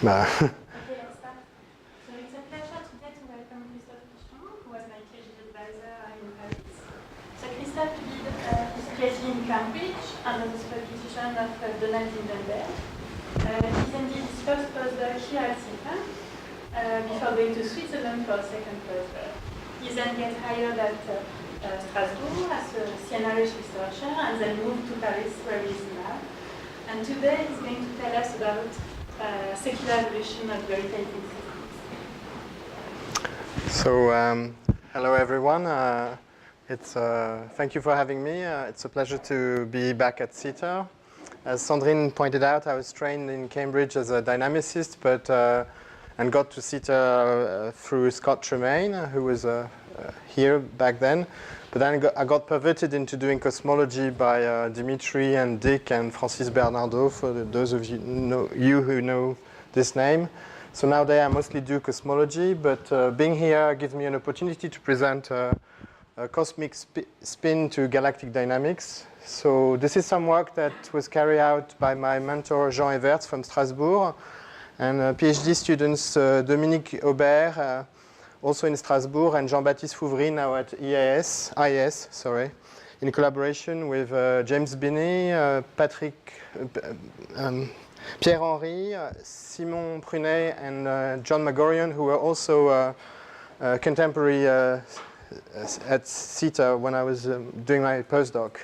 Bah. Okay, let's start. So it's a pleasure today to welcome Christophe Pichon, who was my PhD advisor in Paris. So Christophe did his PhD in Cambridge under the supervision of Donald Lindenberg. He then did his first postdoc here at CITA before going to Switzerland for a second postdoc. He then got hired at Strasbourg as a CNRH researcher and then moved to Paris where he is now. And today he's going to tell us about secular evolution of gravitating systems. So, hello everyone. Thank you for having me. It's a pleasure to be back at CITA. As Sandrine pointed out, I was trained in Cambridge as a dynamicist, and got to CITA through Scott Tremaine, who was here back then. But then I got perverted into doing cosmology by Dimitri and Dick and Francis Bernardo, for those of you who know this name. So nowadays I mostly do cosmology, but being here gives me an opportunity to present a cosmic spin to galactic dynamics. So this is some work that was carried out by my mentor Jean Everts from Strasbourg, and PhD students Dominique Aubert, also in Strasbourg, and Jean-Baptiste Fouvry, now at IAS, in collaboration with James Binney, Pierre-Henri, Simon Prunet, and John Magorian, who were also contemporary at CITA when I was doing my postdoc.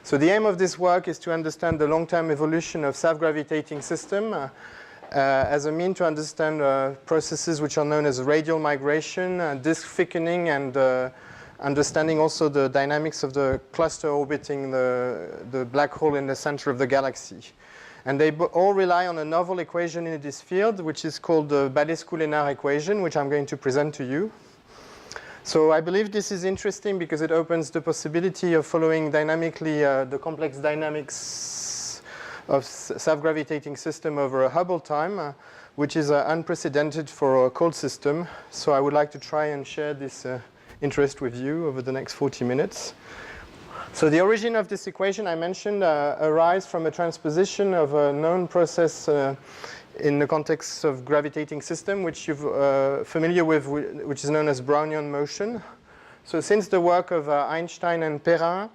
So the aim of this work is to understand the long-term evolution of self-gravitating system as a mean to understand processes which are known as radial migration, disk thickening, and understanding also the dynamics of the cluster orbiting the black hole in the center of the galaxy. And they all rely on a novel equation in this field, which is called the Balescu-Lénard equation, which I'm going to present to you. So I believe this is interesting because it opens the possibility of following dynamically the complex dynamics of self-gravitating system over a Hubble time, which is unprecedented for a cold system. So I would like to try and share this interest with you over the next 40 minutes. So the origin of this equation I mentioned arises from a transposition of a known process in the context of gravitating system, which you're familiar with, which is known as Brownian motion. So since the work of Einstein and Perrin,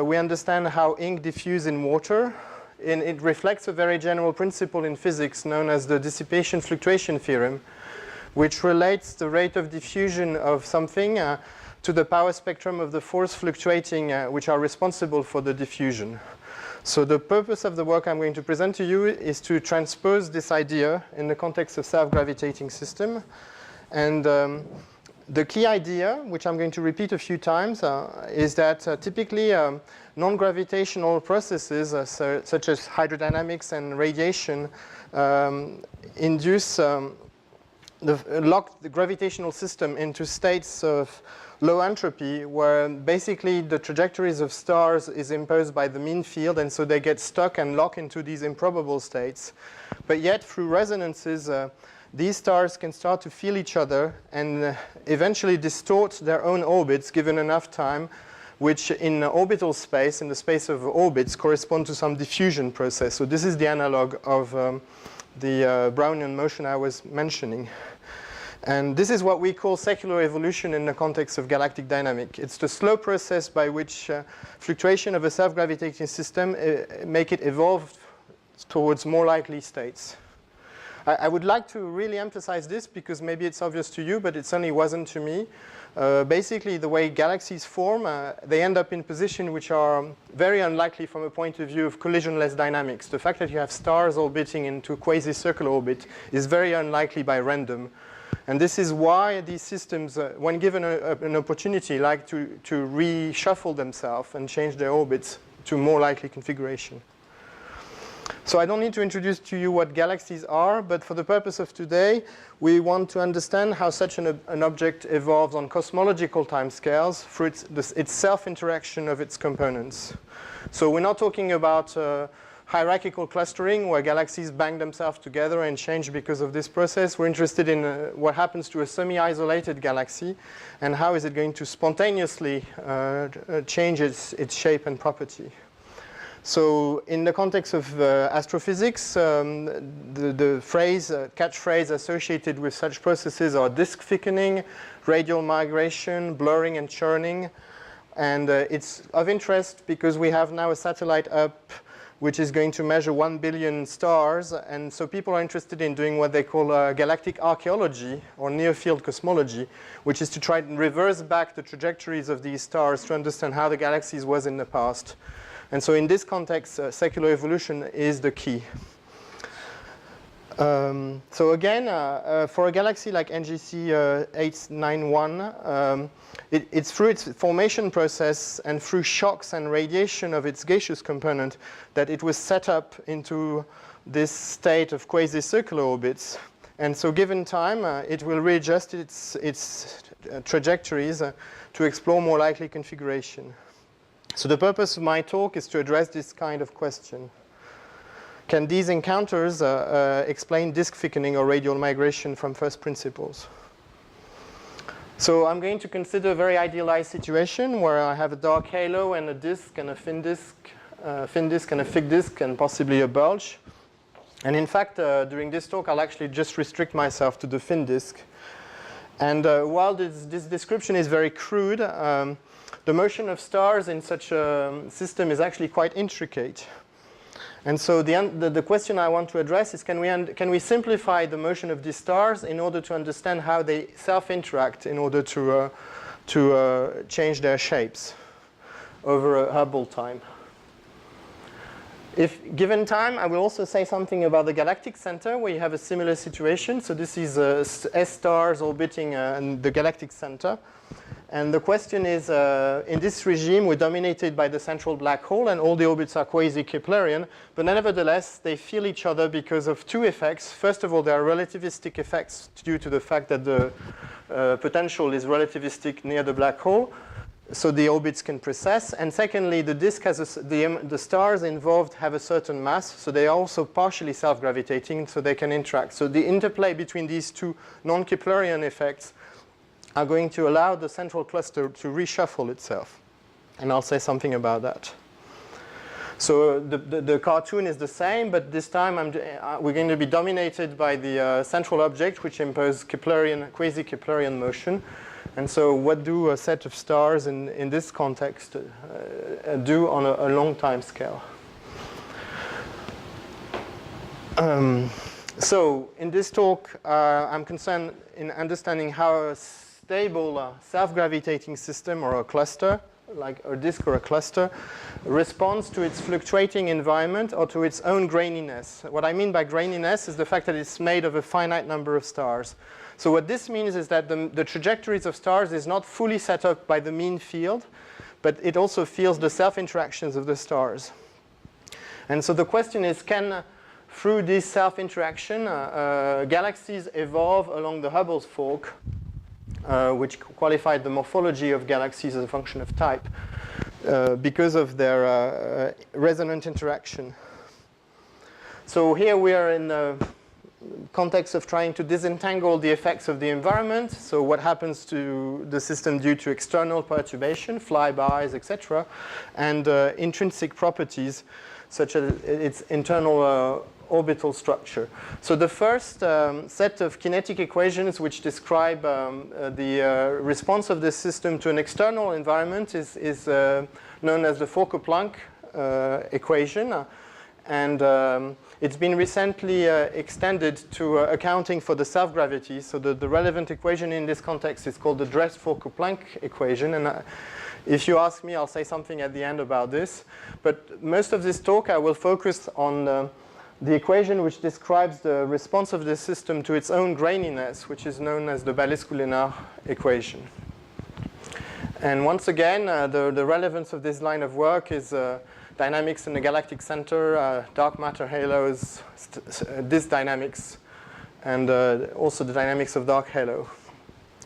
we understand how ink diffuses in water. And it reflects a very general principle in physics known as the dissipation fluctuation theorem, which relates the rate of diffusion of something to the power spectrum of the force fluctuating, which are responsible for the diffusion. So the purpose of the work I'm going to present to you is to transpose this idea in the context of self-gravitating system. And the key idea, which I'm going to repeat a few times, is that typically non-gravitational processes such as hydrodynamics and radiation induce lock the gravitational system into states of low entropy, where basically the trajectories of stars is imposed by the mean field, and so they get stuck and lock into these improbable states. But yet through resonances, these stars can start to feel each other and eventually distort their own orbits given enough time, which in orbital space, in the space of orbits, correspond to some diffusion process. So this is the analog of the Brownian motion I was mentioning. And this is what we call secular evolution in the context of galactic dynamics. It's the slow process by which fluctuation of a self-gravitating system make it evolve towards more likely states. I would like to really emphasize this because maybe it's obvious to you, but it certainly wasn't to me. Basically, the way galaxies form, they end up in positions which are very unlikely from a point of view of collisionless dynamics. The fact that you have stars orbiting into quasi-circular orbit is very unlikely by random. And this is why these systems, when given an opportunity, like to reshuffle themselves and change their orbits to more likely configuration. So I don't need to introduce to you what galaxies are, but for the purpose of today, we want to understand how such an object evolves on cosmological timescales through its self-interaction of its components. So we're not talking about hierarchical clustering, where galaxies bang themselves together and change because of this process. We're interested in what happens to a semi-isolated galaxy and how is it going to spontaneously change its shape and property. So in the context of astrophysics, the phrase, catchphrase associated with such processes are disk thickening, radial migration, blurring and churning. And it's of interest because we have now a satellite up which is going to measure 1 billion stars. And so people are interested in doing what they call galactic archaeology or near-field cosmology, which is to try and reverse back the trajectories of these stars to understand how the galaxies was in the past. And so in this context, secular evolution is the key. So again, for a galaxy like NGC 891, it's through its formation process and through shocks and radiation of its gaseous component that it was set up into this state of quasi-circular orbits. And so given time, it will readjust its trajectories to explore more likely configuration. So the purpose of my talk is to address this kind of question. Can these encounters explain disk thickening or radial migration from first principles? So I'm going to consider a very idealized situation where I have a dark halo and a disk and a thin disk and a thick disk and possibly a bulge. And in fact, during this talk, I'll actually just restrict myself to the thin disk. And while this description is very crude, the motion of stars in such a system is actually quite intricate. And so the question I want to address is can we simplify the motion of these stars in order to understand how they self-interact in order to change their shapes over a Hubble time. If given time, I will also say something about the galactic center where you have a similar situation. So this is S stars orbiting the galactic center. And the question is, in this regime, we're dominated by the central black hole, and all the orbits are quasi-Keplerian. But nevertheless, they feel each other because of two effects. First of all, there are relativistic effects due to the fact that the potential is relativistic near the black hole, so the orbits can precess. And secondly, the disk has the stars involved have a certain mass, so they are also partially self-gravitating, so they can interact. So the interplay between these two non-Keplerian effects are going to allow the central cluster to reshuffle itself. And I'll say something about that. So the cartoon is the same, but this time we're going to be dominated by the central object, which imposes quasi-Keplerian motion. And so what do a set of stars in this context do on a long time scale? So in this talk, I'm concerned in understanding how a stable self-gravitating system or a cluster, like a disk or a cluster, responds to its fluctuating environment or to its own graininess. What I mean by graininess is the fact that it's made of a finite number of stars. So what this means is that the trajectories of stars is not fully set up by the mean field, but it also feels the self-interactions of the stars. And so the question is, through this self-interaction, galaxies evolve along the Hubble's fork, which qualified the morphology of galaxies as a function of type because of their resonant interaction. So here we are in the context of trying to disentangle the effects of the environment. So what happens to the system due to external perturbation, flybys, etc., and intrinsic properties such as its internal orbital structure. So the first set of kinetic equations which describe the response of this system to an external environment is known as the Fokker-Planck equation. And it's been recently extended to accounting for the self-gravity. So the relevant equation in this context is called the Dress-Fokker-Planck equation. And if you ask me, I'll say something at the end about this. But most of this talk, I will focus on the equation which describes the response of the system to its own graininess, which is known as the Balice-Coulinar equation. And once again, the relevance of this line of work is dynamics in the galactic center, dark matter halos, disk dynamics, and also the dynamics of dark halo.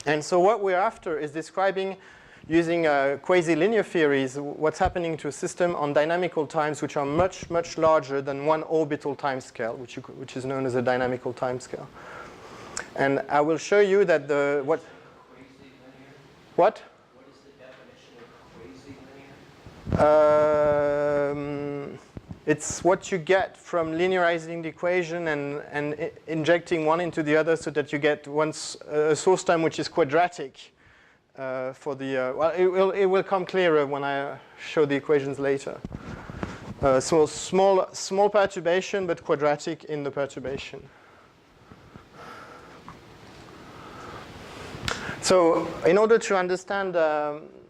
And so what we're after is describing using quasi-linear theories, what's happening to a system on dynamical times which are much, much larger than one orbital timescale, which is known as a dynamical timescale. And I will show you that what? What? What is the definition of quasi-linear? It's what you get from linearizing the equation and injecting one into the other so that you get a source time which is quadratic for the, well, it will come clearer when I show the equations later. So small perturbation, but quadratic in the perturbation. So in order to understand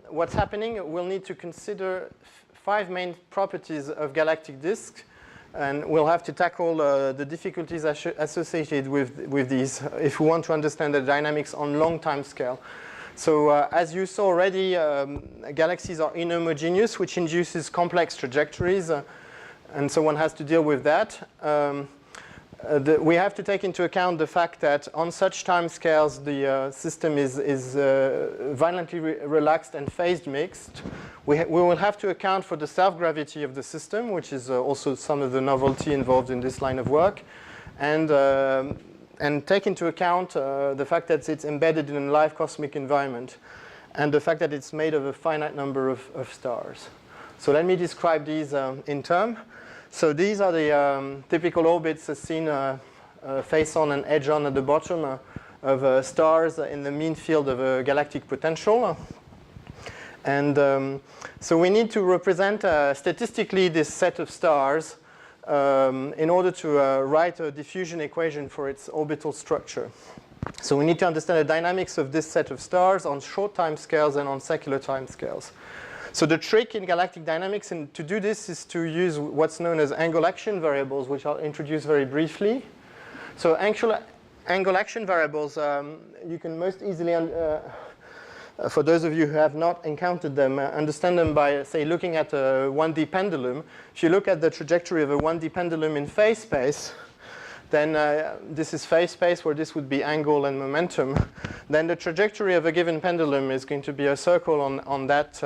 what's happening, we'll need to consider 5 main properties of galactic disks, and we'll have to tackle the difficulties associated with these if we want to understand the dynamics on long time scale. So as you saw already, galaxies are inhomogeneous, which induces complex trajectories, and so one has to deal with that. We have to take into account the fact that on such time scales, the system is violently relaxed and phased mixed. We will have to account for the self-gravity of the system, which is also some of the novelty involved in this line of work, and take into account the fact that it's embedded in a live cosmic environment, and the fact that it's made of a finite number of stars. So let me describe these in turn. So these are the typical orbits as seen face on and edge on at the bottom of stars in the mean field of a galactic potential. And so we need to represent statistically this set of stars in order to write a diffusion equation for its orbital structure. So we need to understand the dynamics of this set of stars on short time scales and on secular time scales. So the trick in galactic dynamics and to do this is to use what's known as angle action variables, which I'll introduce very briefly. So angle action variables, you can most easily, for those of you who have not encountered them, understand them by, say, looking at a 1D pendulum. If you look at the trajectory of a 1D pendulum in phase space, then this is phase space where this would be angle and momentum. Then the trajectory of a given pendulum is going to be a circle on that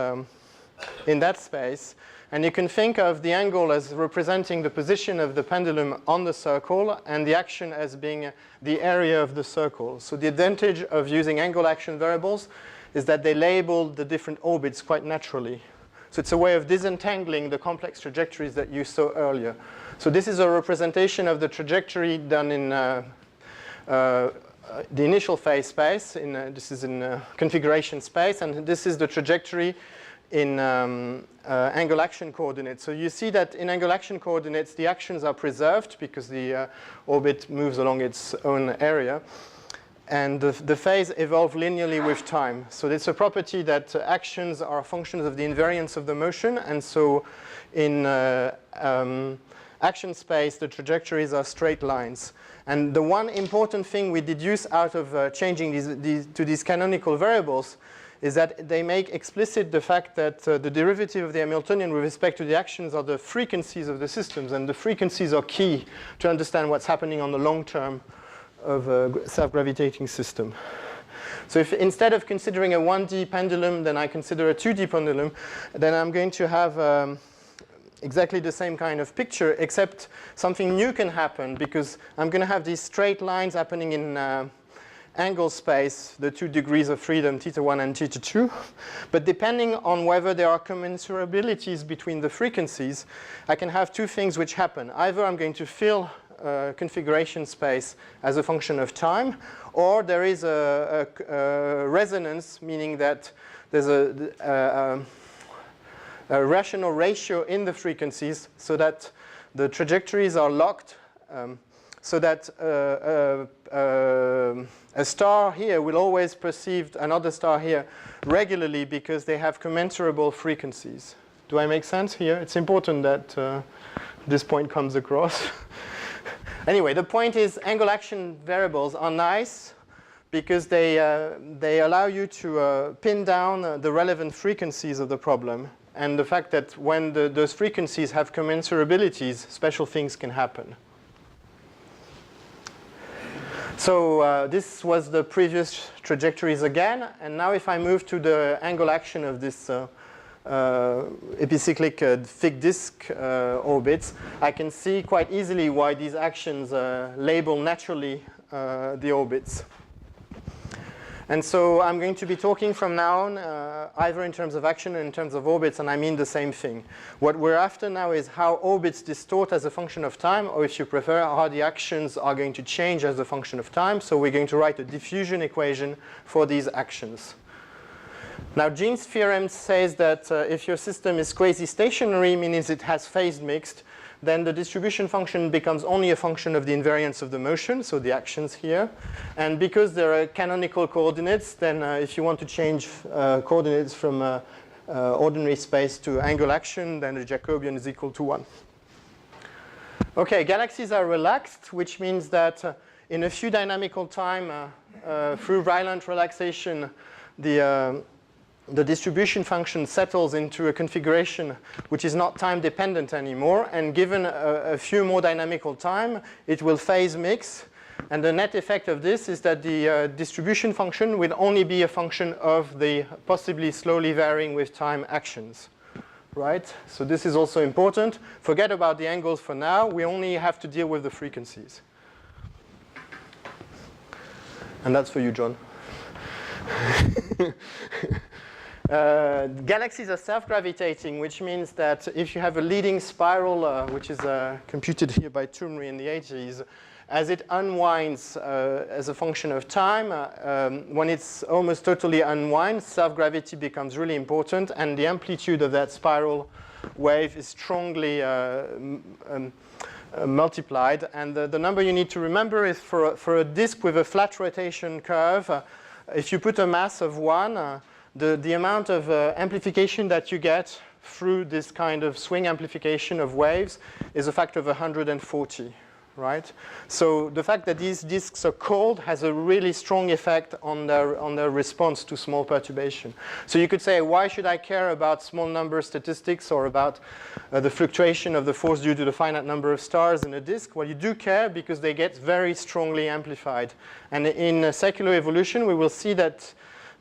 in that space, and you can think of the angle as representing the position of the pendulum on the circle and the action as being the area of the circle. So the advantage of using angle action variables is that they label the different orbits quite naturally. So it's a way of disentangling the complex trajectories that you saw earlier. So this is a representation of the trajectory done in the initial phase space. This is in configuration space, and this is the trajectory in angle action coordinates. So you see that in angle action coordinates, the actions are preserved because the orbit moves along its own area. And the phase evolve linearly with time. So it's a property that actions are functions of the invariance of the motion. And so in action space, the trajectories are straight lines. And the one important thing we deduce out of changing these canonical variables is that they make explicit the fact that the derivative of the Hamiltonian with respect to the actions are the frequencies of the systems, and the frequencies are key to understand what's happening on the long term of a self-gravitating system. So if instead of considering a 1D pendulum, then I consider a 2D pendulum, then I'm going to have exactly the same kind of picture, except something new can happen, because I'm going to have these straight lines happening in angle space, the 2 degrees of freedom, θ1 and θ2. But depending on whether there are commensurabilities between the frequencies, I can have 2 things which happen. Either I'm going to fill configuration space as a function of time, or there is a resonance, meaning that there's a rational ratio in the frequencies so that the trajectories are locked, so that a star here will always perceive another star here regularly because they have commensurable frequencies. Do I make sense here? It's important that this point comes across. Anyway, the point is angle action variables are nice because they allow you to pin down the relevant frequencies of the problem, and the fact that when those frequencies have commensurabilities, special things can happen. So this was the previous trajectories again, and now if I move to the angle action of this epicyclic thick disk orbits, I can see quite easily why these actions label naturally the orbits. And so I'm going to be talking from now on either in terms of action or in terms of orbits, and I mean the same thing. What we're after now is how orbits distort as a function of time, or if you prefer, how the actions are going to change as a function of time. So we're going to write a diffusion equation for these actions. Now, Jean's theorem says that if your system is quasi-stationary, meaning it has phase mixed, then the distribution function becomes only a function of the invariance of the motion, so the actions here. And because there are canonical coordinates, then if you want to change coordinates from ordinary space to angle action, then the Jacobian is equal to 1. Okay, galaxies are relaxed, which means that in a few dynamical time, through violent relaxation, the distribution function settles into a configuration which is not time dependent anymore, and given a few more dynamical time, it will phase mix, and the net effect of this is that the distribution function will only be a function of the possibly slowly varying with time actions, right? So this is also important. Forget about the angles for now, we only have to deal with the frequencies. And that's for you, John. Galaxies are self-gravitating, which means that if you have a leading spiral, which is computed here by Tumri in the 80s, as it unwinds as a function of time, when it's almost totally unwind, self-gravity becomes really important, and the amplitude of that spiral wave is strongly multiplied. And the number you need to remember is for a disk with a flat rotation curve, if you put a mass of 1, the amount of amplification that you get through this kind of swing amplification of waves is a factor of 140, right? So the fact that these disks are cold has a really strong effect on their response to small perturbation. So you could say, why should I care about small number statistics or about the fluctuation of the force due to the finite number of stars in a disk? Well, you do care because they get very strongly amplified. And in secular evolution, we will see that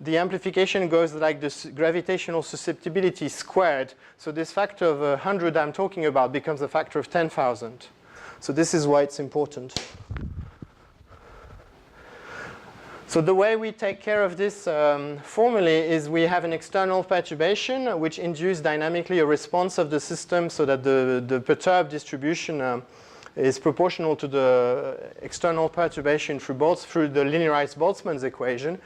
the amplification goes like this gravitational susceptibility squared. So this factor of 100 I'm talking about becomes a factor of 10,000. So this is why it's important. So the way we take care of this formally is we have an external perturbation which induces dynamically a response of the system so that the perturbed distribution is proportional to the external perturbation through the linearized Boltzmann's equation.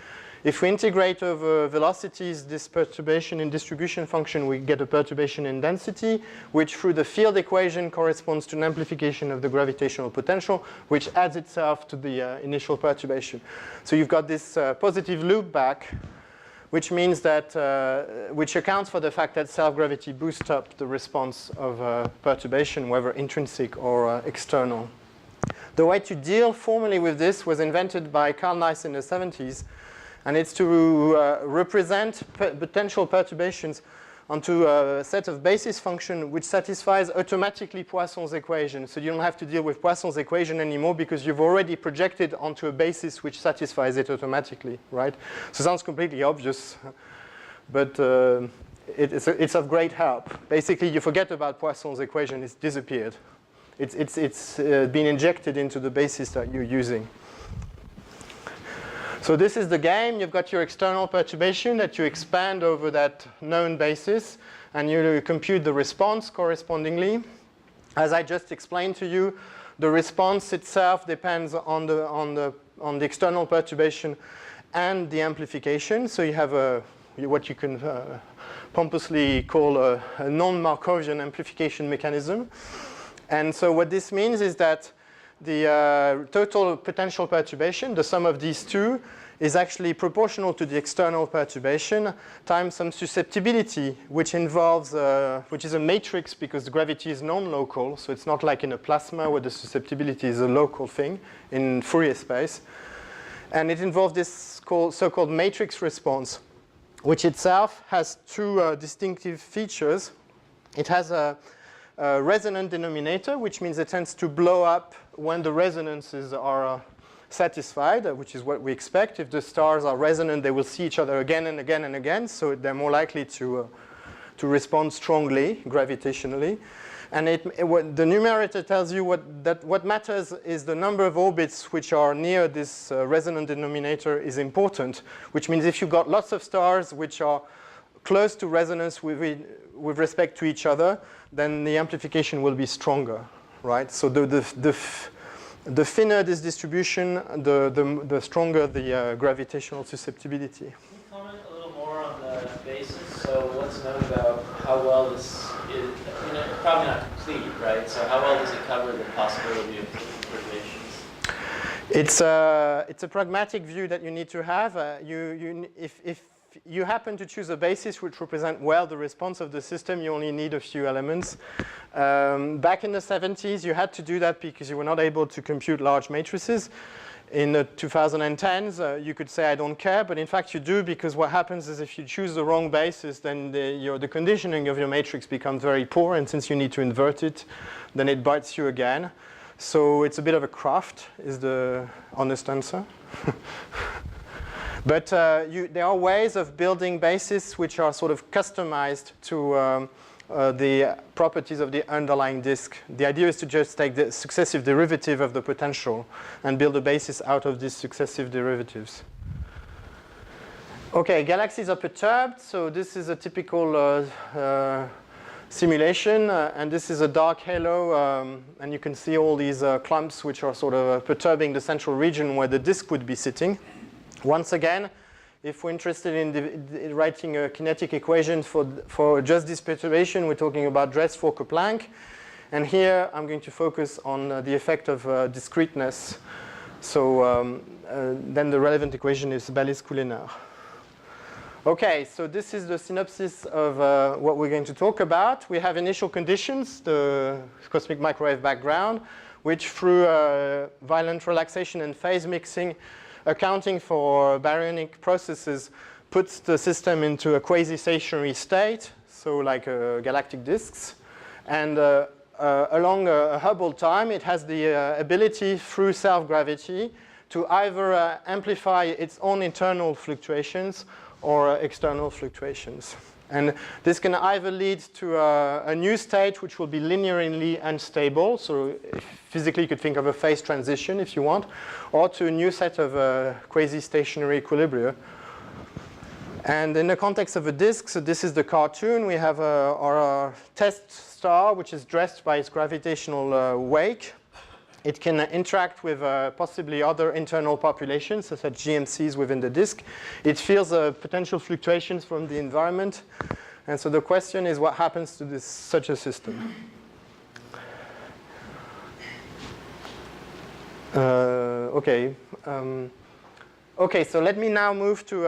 If we integrate over velocities this perturbation in distribution function, we get a perturbation in density, which through the field equation corresponds to an amplification of the gravitational potential, which adds itself to the initial perturbation. So you've got this positive loop back, which means that, which accounts for the fact that self-gravity boosts up the response of perturbation, whether intrinsic or external. The way to deal formally with this was invented by Carl Nice in the 70s. And it's to represent potential perturbations onto a set of basis function which satisfies automatically Poisson's equation. So you don't have to deal with Poisson's equation anymore because you've already projected onto a basis which satisfies it automatically, right? So it sounds completely obvious, but it's of great help. Basically, you forget about Poisson's equation, it's disappeared. It's been injected into the basis that you're using. So this is the game. You've got your external perturbation that you expand over that known basis, and you compute the response correspondingly. As I just explained to you, the response itself depends on the external perturbation and the amplification. So you have what you can pompously call a non-Markovian amplification mechanism. And so what this means is that the total potential perturbation, the sum of these two, is actually proportional to the external perturbation times some susceptibility, which involves, which is a matrix because the gravity is non-local. So it's not like in a plasma where the susceptibility is a local thing in Fourier space. And it involves this so-called matrix response, which itself has two distinctive features. It has a resonant denominator, which means it tends to blow up when the resonances are satisfied, which is what we expect. If the stars are resonant, they will see each other again and again and again, so they're more likely to respond strongly, gravitationally. And what the numerator tells you what matters is the number of orbits which are near this resonant denominator is important, which means if you've got lots of stars which are close to resonance with respect to each other, then the amplification will be stronger, right? So the thinner this distribution, the stronger the gravitational susceptibility. Can you comment a little more on the basis? So what's known about how well this is, I mean, probably not complete, right? So how well does it cover the possibility of perturbations? It's a pragmatic view that you need to have. If you happen to choose a basis which represents well the response of the system, you only need a few elements. Back in the 70s, you had to do that because you were not able to compute large matrices. In the 2010s, you could say, I don't care, but in fact you do, because what happens is if you choose the wrong basis, then the conditioning of your matrix becomes very poor, and since you need to invert it, then it bites you again. So it's a bit of a craft, is the honest answer. But there are ways of building bases which are sort of customized to the properties of the underlying disk. The idea is to just take the successive derivative of the potential and build a basis out of these successive derivatives. Okay, galaxies are perturbed. So this is a typical simulation, and this is a dark halo, and you can see all these clumps which are sort of perturbing the central region where the disk would be sitting. Once again, if we're interested in writing a kinetic equation for just this perturbation, we're talking about Dress-Fokker-Planck. And here I'm going to focus on the effect of discreteness. So then the relevant equation is Balice-Coulenard. Okay, so this is the synopsis of what we're going to talk about. We have initial conditions, the cosmic microwave background, which through violent relaxation and phase mixing, accounting for baryonic processes, puts the system into a quasi-stationary state, so like galactic disks. And along a Hubble time, it has the ability through self-gravity to either amplify its own internal fluctuations or external fluctuations. And this can either lead to a new state which will be linearly unstable, so physically you could think of a phase transition if you want, or to a new set of quasi-stationary equilibria. And in the context of a disk, so this is the cartoon, we have our test star which is dressed by its gravitational wake. It can interact with possibly other internal populations, such as GMCs within the disk. It feels potential fluctuations from the environment. And so the question is, what happens to such a system? Okay. Okay, so let me now move to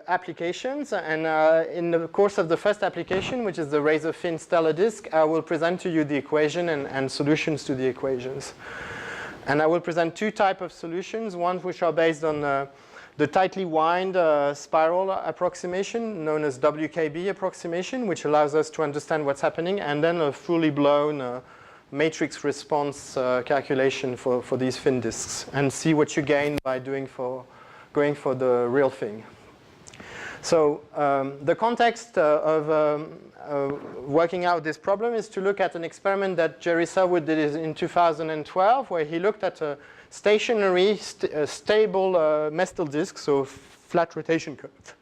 applications. And in the course of the first application, which is the razor-thin stellar disk, I will present to you the equation and solutions to the equations. And I will present two types of solutions, one which are based on the tightly wound spiral approximation, known as WKB approximation, which allows us to understand what's happening, and then a fully blown matrix response calculation for these thin disks, and see what you gain by going for the real thing. So the context of working out this problem is to look at an experiment that Jerry Selwood did in 2012, where he looked at a stationary, stable Mestel disk, so flat rotation curve,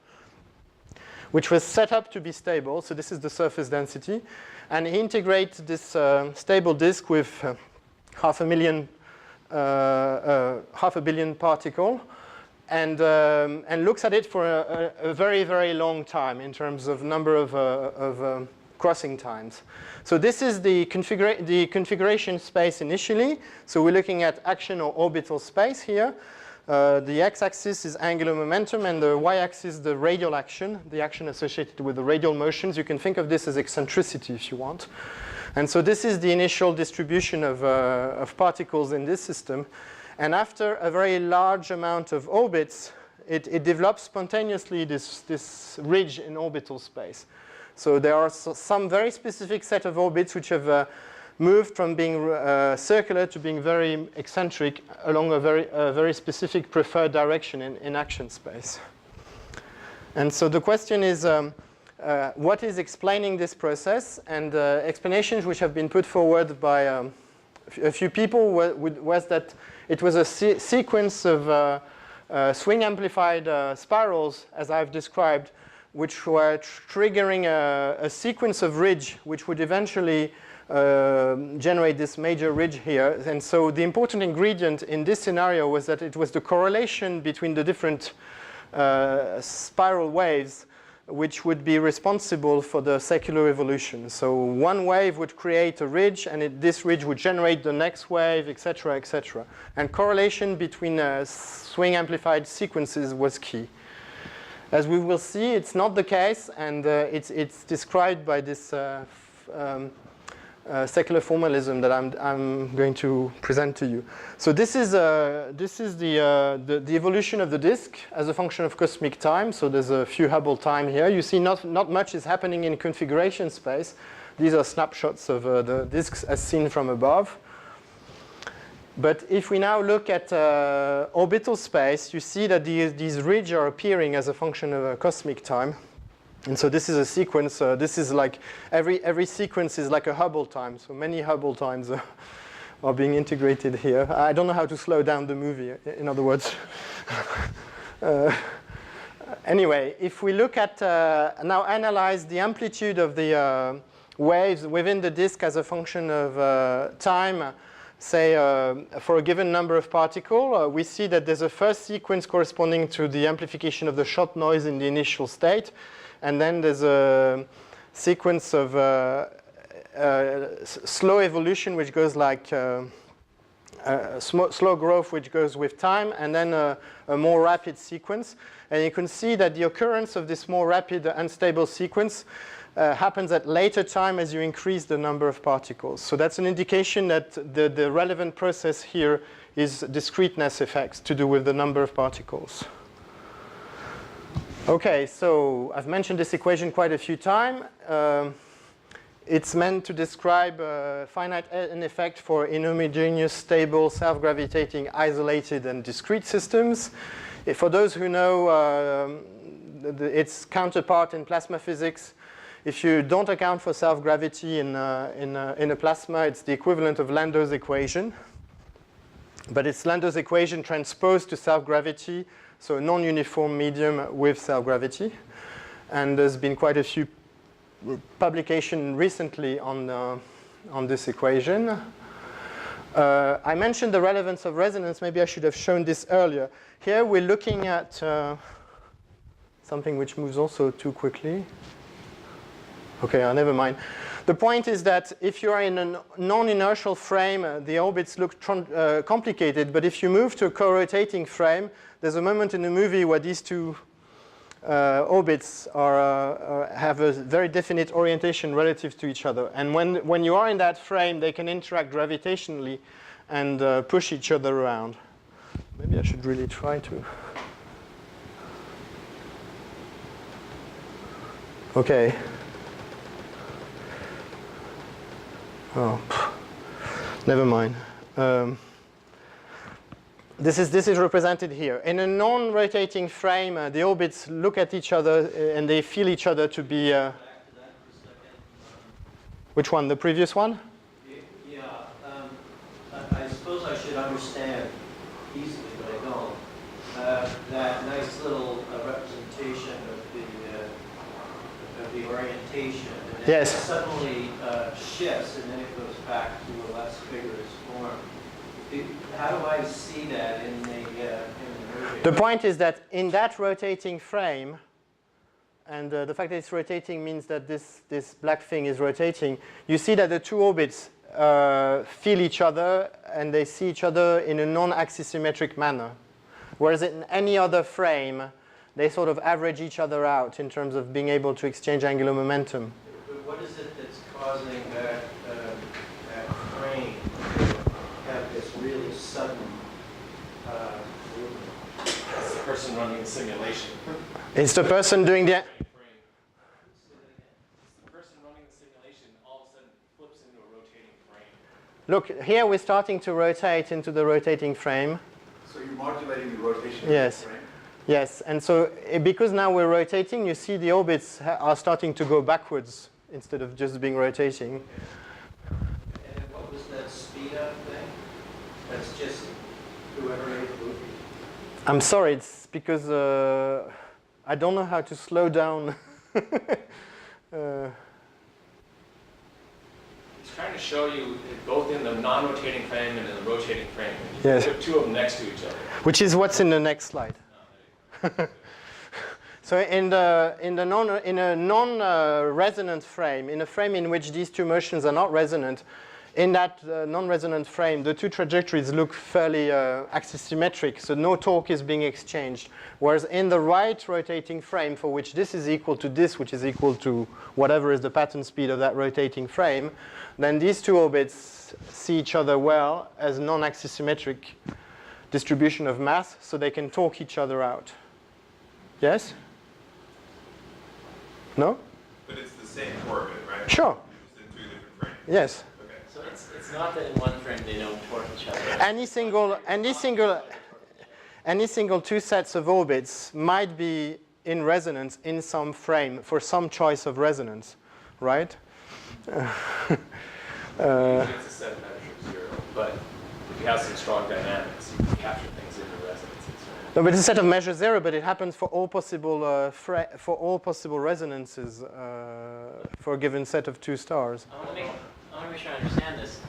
which was set up to be stable. So this is the surface density. And he integrates this stable disk with half a billion particle, and looks at it for a very, very long time in terms of number of crossing times. So this is the configuration space initially. So we're looking at action or orbital space here. The x-axis is angular momentum, and the y-axis the radial action, the action associated with the radial motions. You can think of this as eccentricity if you want. And so this is the initial distribution of particles in this system. And after a very large amount of orbits, it develops spontaneously this ridge in orbital space. So there are some very specific set of orbits which have moved from being circular to being very eccentric along a very specific preferred direction in action space. And so the question is, what is explaining this process? And explanations which have been put forward by a few people was that it was a sequence of swing amplified spirals, as I've described, which were triggering a sequence of ridge, which would eventually generate this major ridge here. And so the important ingredient in this scenario was that it was the correlation between the different spiral waves which would be responsible for the secular evolution. So one wave would create a ridge, and this ridge would generate the next wave, etc., etc. And correlation between swing amplified sequences was key. As we will see, it's not the case, and it's described by this secular formalism that I'm going to present to you. So this is the evolution of the disk as a function of cosmic time. So there's a few Hubble time here. You see not much is happening in configuration space. These are snapshots of the disks as seen from above. But if we now look at orbital space, you see that these ridges are appearing as a function of cosmic time. And so this is a sequence. This is like every sequence is like a Hubble time. So many Hubble times are being integrated here. I don't know how to slow down the movie, in other words. Anyway, if we look at now analyze the amplitude of the waves within the disk as a function of time, say for a given number of particles, we see that there's a first sequence corresponding to the amplification of the shot noise in the initial state. And then there's a sequence of slow evolution, which goes like slow growth, which goes with time, and then a more rapid sequence. And you can see that the occurrence of this more rapid unstable sequence happens at later time as you increase the number of particles. So that's an indication that the relevant process here is discreteness effects to do with the number of particles. Okay, so I've mentioned this equation quite a few times. It's meant to describe a finite N effect for inhomogeneous, stable, self-gravitating, isolated, and discrete systems. For those who know its counterpart in plasma physics, if you don't account for self-gravity in a plasma, it's the equivalent of Landau's equation. But it's Landau's equation transposed to self-gravity, so a non-uniform medium with self-gravity. And there's been quite a few publications recently on this equation. I mentioned the relevance of resonance. Maybe I should have shown this earlier. Here we're looking at something which moves also too quickly. Okay, never mind. The point is that if you are in a non-inertial frame, the orbits look complicated. But if you move to a co-rotating frame, there's a moment in the movie where these two orbits have a very definite orientation relative to each other. And when you are in that frame, they can interact gravitationally and push each other around. Maybe I should really try to. Okay. Oh, never mind. This is represented here. In a non-rotating frame, the orbits look at each other and they feel each other to be. Which one? The previous one? Yeah. I suppose I should understand easily, but I don't. That nice little representation of the orientation. And yes. It suddenly shifts, and then it goes back to a less vigorous form. How do I see that in the movie? The point is that in that rotating frame, and the fact that it's rotating means that this black thing is rotating, you see that the two orbits feel each other and they see each other in a non-axisymmetric manner. Whereas in any other frame, they sort of average each other out in terms of being able to exchange angular momentum. But what is it that's causing that frame to have this really sudden movement? It's the person running the simulation. It's the person doing the... It's the person running the simulation all of a sudden flips into a rotating frame. look, here we're starting to rotate into the rotating frame. So you're modulating the rotation Yes. of the frame? Yes, and so because now we're rotating, you see the orbits are starting to go backwards instead of just being rotating. And what was that speed up thing? That's just whoever made the movie. I'm sorry, it's because I don't know how to slow down. He's trying to show you both in the non-rotating frame and in the rotating frame. You Yes. put two of them next to each other. Which is what's in the next slide. So in a non-resonant frame, in a frame in which these two motions are not resonant, in that non-resonant frame, the two trajectories look fairly axisymmetric, so no torque is being exchanged. Whereas in the right rotating frame, for which this is equal to this, which is equal to whatever is the pattern speed of that rotating frame, then these two orbits see each other well as non-axisymmetric distribution of mass, so they can torque each other out. Yes? No? But it's the same orbit, right? Sure. Just in two different frames. Yes. Okay. So it's not that in one frame they don't torque each other. Any single two sets of orbits might be in resonance in some frame for some choice of resonance, right? Usually it's a set of measure of zero, but if you have some strong dynamics, you can capture things in the resonances. No, but it's a set of measure zero, but it happens for all possible resonances for a given set of two stars. I want to make sure I understand this.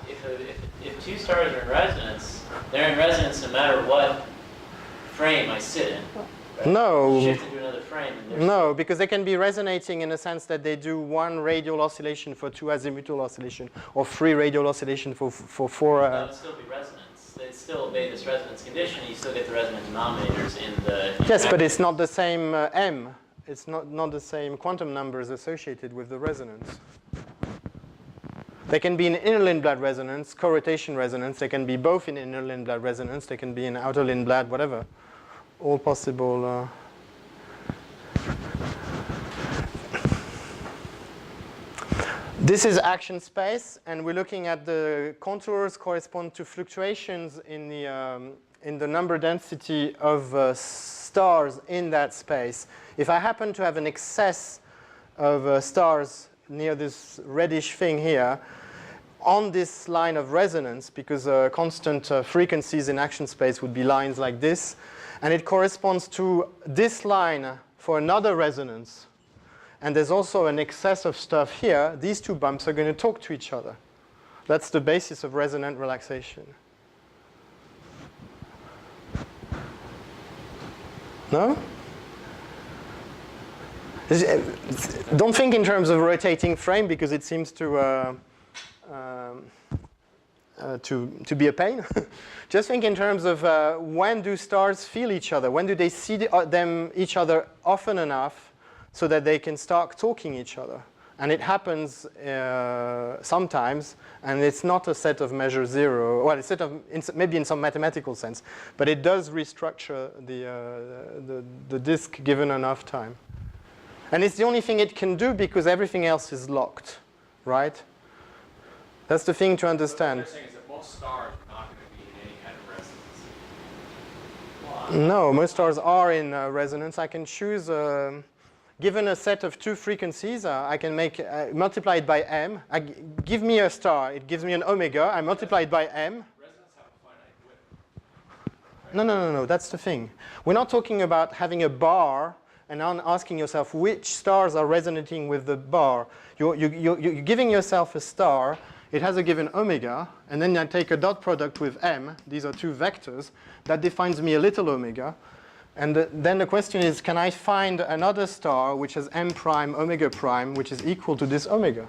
If two stars are in resonance, they're in resonance no matter what frame I sit in. Right? No. Shift into another frame. And No, because they can be resonating in a sense that they do one radial oscillation for two azimuthal oscillation, or three radial oscillation for four. That would still be resonance. They still obey this resonance condition. You still get the resonant denominators in the. Yes, but it's not the same m. It's not the same quantum numbers associated with the resonance. They can be in inner Lindblad resonance, co-rotation resonance. They can be both in inner Lindblad resonance. They can be in outer Lindblad, whatever. All possible. This is action space, and we're looking at the contours correspond to fluctuations in the number density of stars in that space. If I happen to have an excess of stars near this reddish thing here, on this line of resonance, because constant frequencies in action space would be lines like this, and it corresponds to this line for another resonance, and there's also an excess of stuff here, these two bumps are going to talk to each other. That's the basis of resonant relaxation. No? Don't think in terms of rotating frame, because it seems to be a pain. Just think in terms of when do stars feel each other? When do they see each other often enough so that they can start talking each other? And it happens sometimes, and it's not a set of measure zero. Well, it's a set of, maybe in some mathematical sense, but it does restructure the disk given enough time. And it's the only thing it can do because everything else is locked, right? That's the thing to understand. What they're saying is that most stars are not going to be in any kind of resonance. No, most stars are in resonance. I can choose, given a set of two frequencies, I can make multiply it by m. Give me a star, it gives me an omega. I multiply it by m. Resonance have a finite width. No, that's the thing. We're not talking about having a bar and asking yourself which stars are resonating with the bar. You're giving yourself a star. It has a given omega, and then I take a dot product with m. These are two vectors. That defines me a little omega. And then the question is, can I find another star which has m prime, omega prime, which is equal to this omega?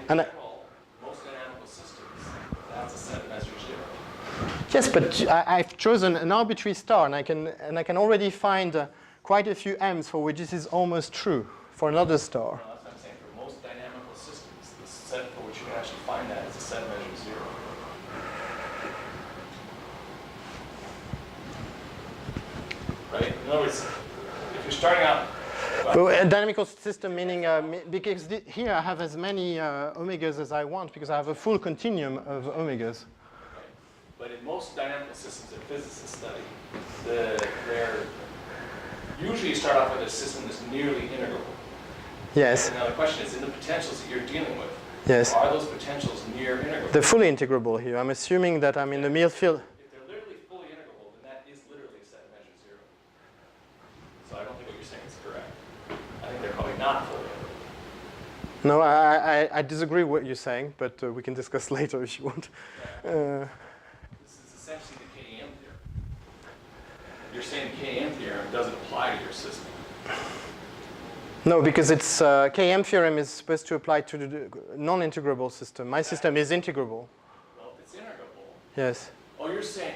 And in general, most dynamical systems, that's a set of measure zero. Yes, but I've chosen an arbitrary star, and I can already find quite a few m's for which this is almost true for another star. No, that's what I'm saying. For most dynamical systems, the set for which you can actually find that is a set of measure zero. Right? In other words, if you're starting out, Well, a dynamical system meaning, because here I have as many omegas as I want because I have a full continuum of omegas. But in most dynamical systems that physicists study, they're usually you start off with a system that's nearly integrable. Yes. And now the question is, in the potentials that you're dealing with, Yes. are those potentials near integrable? They're fully integrable here. I'm assuming that I'm in the Mill field. If they're literally fully integrable, then that is literally a set measure zero. So I don't think what you're saying is correct. I think they're probably not fully integrable. No, I disagree with what you're saying, but we can discuss later if you want. This is essentially the KEM theorem. You're saying the KEM theorem doesn't apply to your system. No, because it's KM theorem is supposed to apply to the non-integrable system. My system is integrable. Well, if it's integrable. Yes. You're saying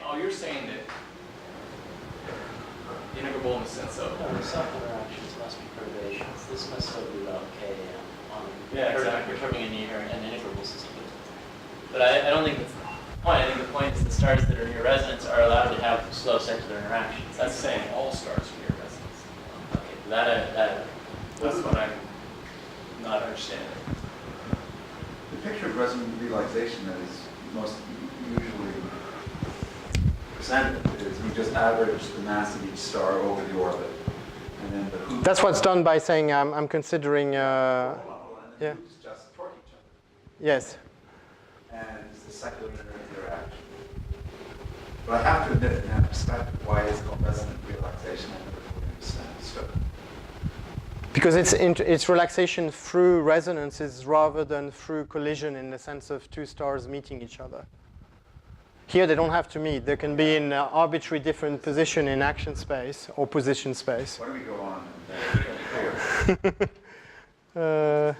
that integrable in the sense of. No, the self-interactions must be perturbations. This must still be about KM. Yeah, exactly. Perturbing an integrable system. But I don't think that's the point. I think the point is the stars that are near resonance are allowed to have slow circular interactions. That's saying all stars are near resonance. Okay, That's what I'm not understanding. The picture of resonant relaxation that is most usually presented is we just average the mass of each star over the orbit. And then the hoops. That's what's done by saying I'm considering. And the Yeah. hoops just torque each other. Yes. And it's the secular interaction. But I have to admit, in that perspective, why it's called resonant relaxation, I never fully understand. So, Because it's relaxation through resonances rather than through collision in the sense of two stars meeting each other. Here they don't have to meet. They can be in an arbitrary different position in action space or position space. why don't we go on? The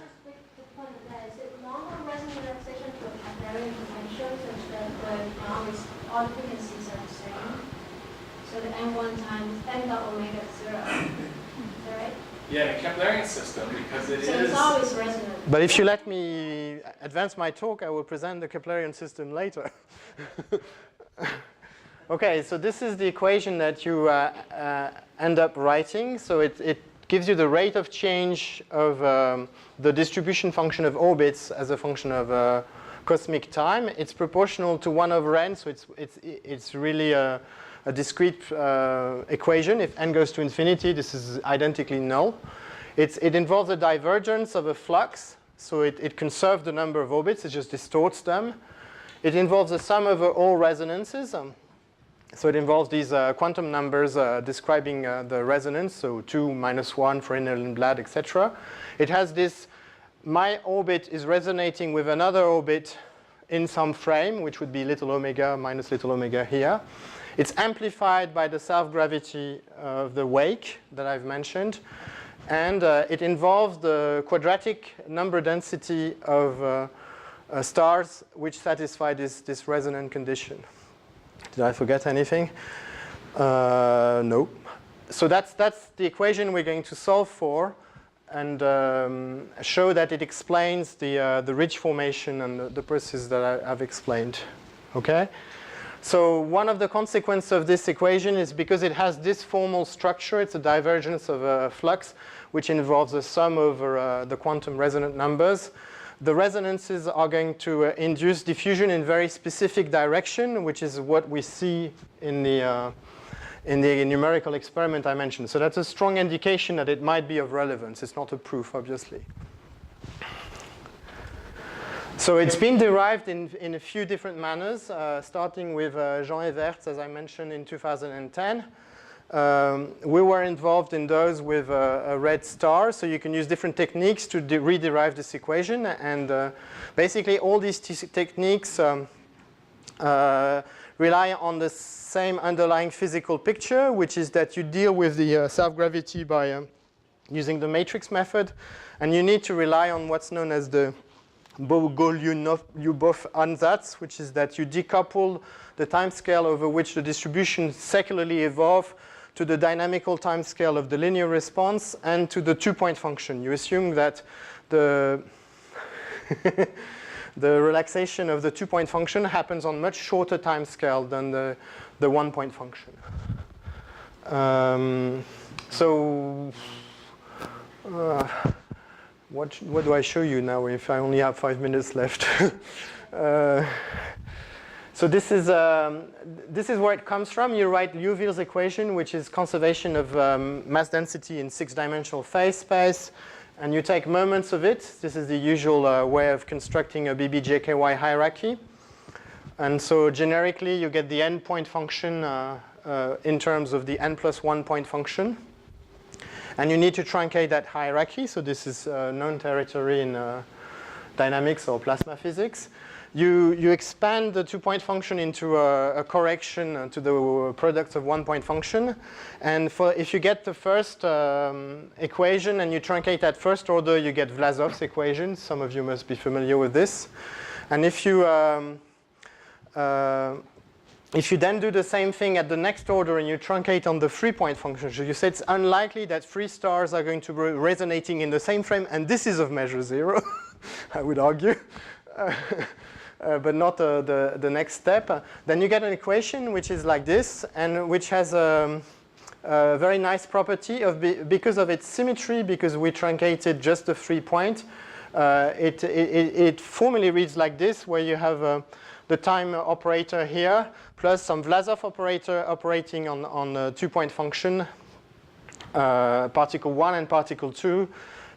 point of that is it normal resonant relaxation to a Keplerian potential such that all frequencies are the same. So the n1 times n dot omega is 0. Is that right? Yeah, in a Keplerian system, because it So is. it's always resonant. But if you let me advance my talk, I will present the Keplerian system later. Okay, so this is the equation that you end up writing. So it gives you the rate of change of the distribution function of orbits as a function of cosmic time. It's proportional to 1 over n, so it's really a discrete equation. If n goes to infinity, this is identically null. It involves a divergence of a flux, so it conserves the number of orbits, it just distorts them. It involves a sum over all resonances. So it involves these quantum numbers describing the resonance, so 2, -1 for Inel and Blad, etc. It has this, my orbit is resonating with another orbit in some frame, which would be little omega minus little omega here. It's amplified by the self-gravity of the wake that I've mentioned. And it involves the quadratic number density of stars which satisfy this resonant condition. Did I forget anything? No. So that's the equation we're going to solve for and show that it explains the ridge formation and the process that I've explained. Okay? So one of the consequences of this equation is because it has this formal structure, it's a divergence of a flux, which involves a sum over the quantum resonant numbers. The resonances are going to induce diffusion in very specific direction, which is what we see in the numerical experiment I mentioned. So that's a strong indication that it might be of relevance. It's not a proof, obviously. So it's been derived in a few different manners, starting with Jean Everts, as I mentioned, in 2010. We were involved in those with a red star, so you can use different techniques to rederive this equation. And basically, all these techniques rely on the same underlying physical picture, which is that you deal with the self-gravity by using the matrix method. And you need to rely on what's known as the Bogoliubov ansatz, which is that you decouple the time scale over which the distribution secularly evolve to the dynamical time scale of the linear response and to the two-point function. You assume that the relaxation of the two-point function happens on much shorter time scale than the one-point function. So What do I show you now if I only have 5 minutes left? So this is where it comes from. You write Liouville's equation, which is conservation of mass density in 6-dimensional phase space, and you take moments of it. This is the usual way of constructing a BBJKY hierarchy. And so generically, you get the n-point function in terms of the n+1 point function. And you need to truncate that hierarchy. So this is known territory in dynamics or plasma physics. You expand the 2-point function into a correction to the product of 1-point function. And if you get the first equation and you truncate that first order, you get Vlasov's equation. Some of you must be familiar with this. And if you then do the same thing at the next order and you truncate on the 3-point function, so you say it's unlikely that 3 stars are going to be resonating in the same frame, and this is of measure 0, I would argue. But not the next step. Then you get an equation which is like this, and which has a very nice property of because of its symmetry, because we truncated just the 3-point. It formally reads like this, where you have the time operator here, plus some Vlasov operator operating on the 2-point function, particle 1 and particle 2,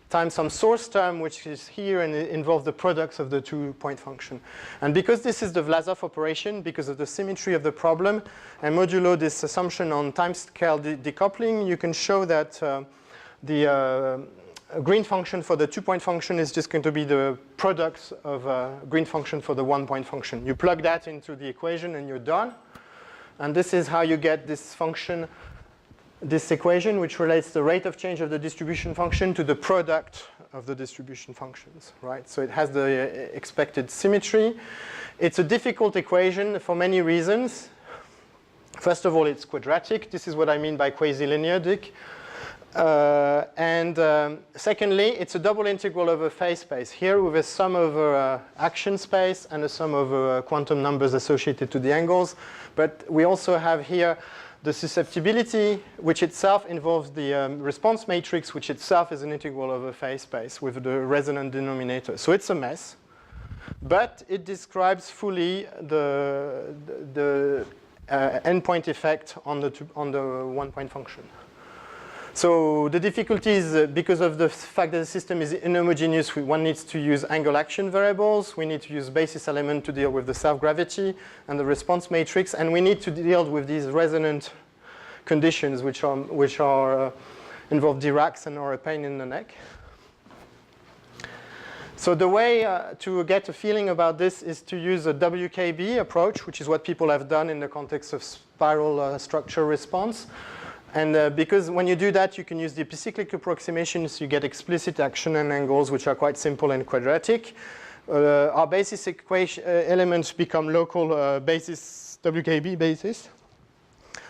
times some source term, which is here, and it involves the products of the 2-point function. And because this is the Vlasov operation, because of the symmetry of the problem, and modulo this assumption on timescale decoupling, you can show that the green function for the 2-point function is just going to be the product of green function for the 1-point function. You plug that into the equation and you're done. And this is how you get this function, this equation, which relates the rate of change of the distribution function to the product of the distribution functions, right? So it has the expected symmetry. It's a difficult equation for many reasons. First of all, it's quadratic. This is what I mean by quasi-linear, Dick. Secondly, it's a double integral over phase space. Here we have a sum over action space and a sum over quantum numbers associated to the angles. But we also have here the susceptibility, which itself involves the response matrix, which itself is an integral over phase space with the resonant denominator. So it's a mess. But it describes fully the endpoint effect on the 1-point function. So the difficulty is because of the fact that the system is inhomogeneous, one needs to use angle action variables. We need to use basis element to deal with the self-gravity and the response matrix. And we need to deal with these resonant conditions, which involve Diracs and are a pain in the neck. So the way to get a feeling about this is to use a WKB approach, which is what people have done in the context of spiral structure response. And because when you do that, you can use the epicyclic approximations, you get explicit action and angles, which are quite simple and quadratic. Our basis equation elements become local basis, WKB basis.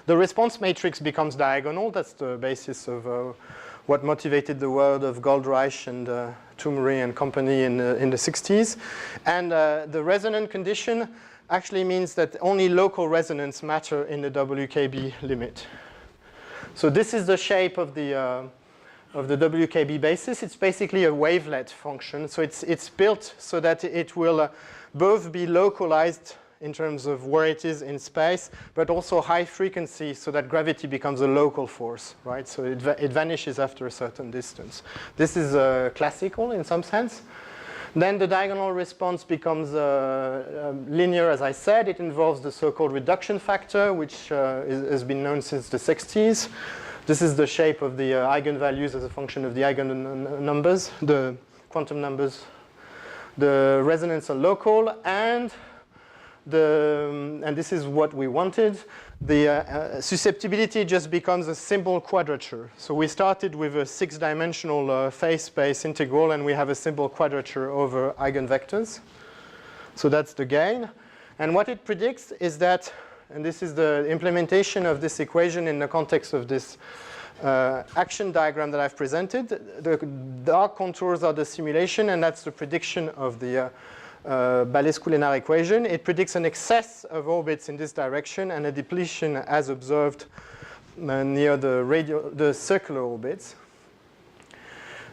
The response matrix becomes diagonal. That's the basis of what motivated the world of Goldreich and Toomey and company in the 60s. And the resonant condition actually means that only local resonance matter in the WKB limit. So this is the shape of the WKB basis. It's basically a wavelet function. So it's built so that it will both be localized in terms of where it is in space, but also high frequency so that gravity becomes a local force, right? So it vanishes after a certain distance. This is classical in some sense. Then the diagonal response becomes linear, as I said. It involves the so-called reduction factor, which has been known since the 60s. This is the shape of the eigenvalues as a function of the eigennumbers, the quantum numbers. The resonance are local, and this is what we wanted. The susceptibility just becomes a simple quadrature. So we started with a 6-dimensional phase space integral, and we have a simple quadrature over eigenvectors. So that's the gain. And what it predicts is that, and this is the implementation of this equation in the context of this action diagram that I've presented. The dark contours are the simulation, and that's the prediction of the Ballais-Coulenard equation. It predicts an excess of orbits in this direction and a depletion as observed near the circular orbits.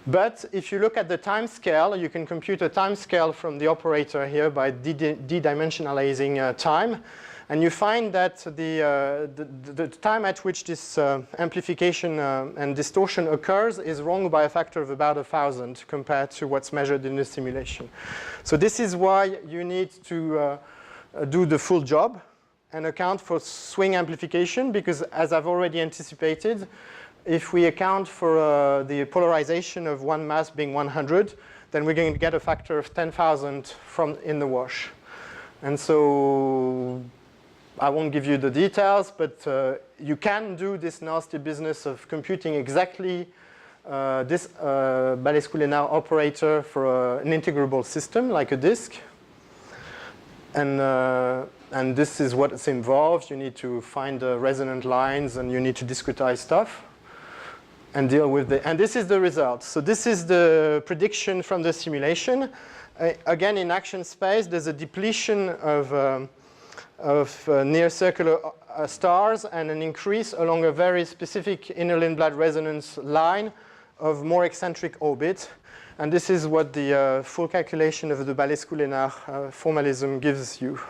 But if you look at the time scale, you can compute a time scale from the operator here by de-dimensionalizing time. And you find that the time at which this amplification and distortion occurs is wrong by a factor of about 1,000 compared to what's measured in the simulation. So this is why you need to do the full job and account for swing amplification, because as I've already anticipated, if we account for the polarization of one mass being 100, then we're going to get a factor of 10,000 from in the wash. And so I won't give you the details, but you can do this nasty business of computing exactly this Balescu-Lénard operator for an integrable system like a disk. And this is what's involved. You need to find the resonant lines, and you need to discretize stuff and deal with the, and this is the result. So this is the prediction from the simulation. Again, in action space, there's a depletion of near circular stars and an increase along a very specific inner Lindblad resonance line of more eccentric orbit. And this is what the full calculation of the Balescu-Lénard formalism gives you.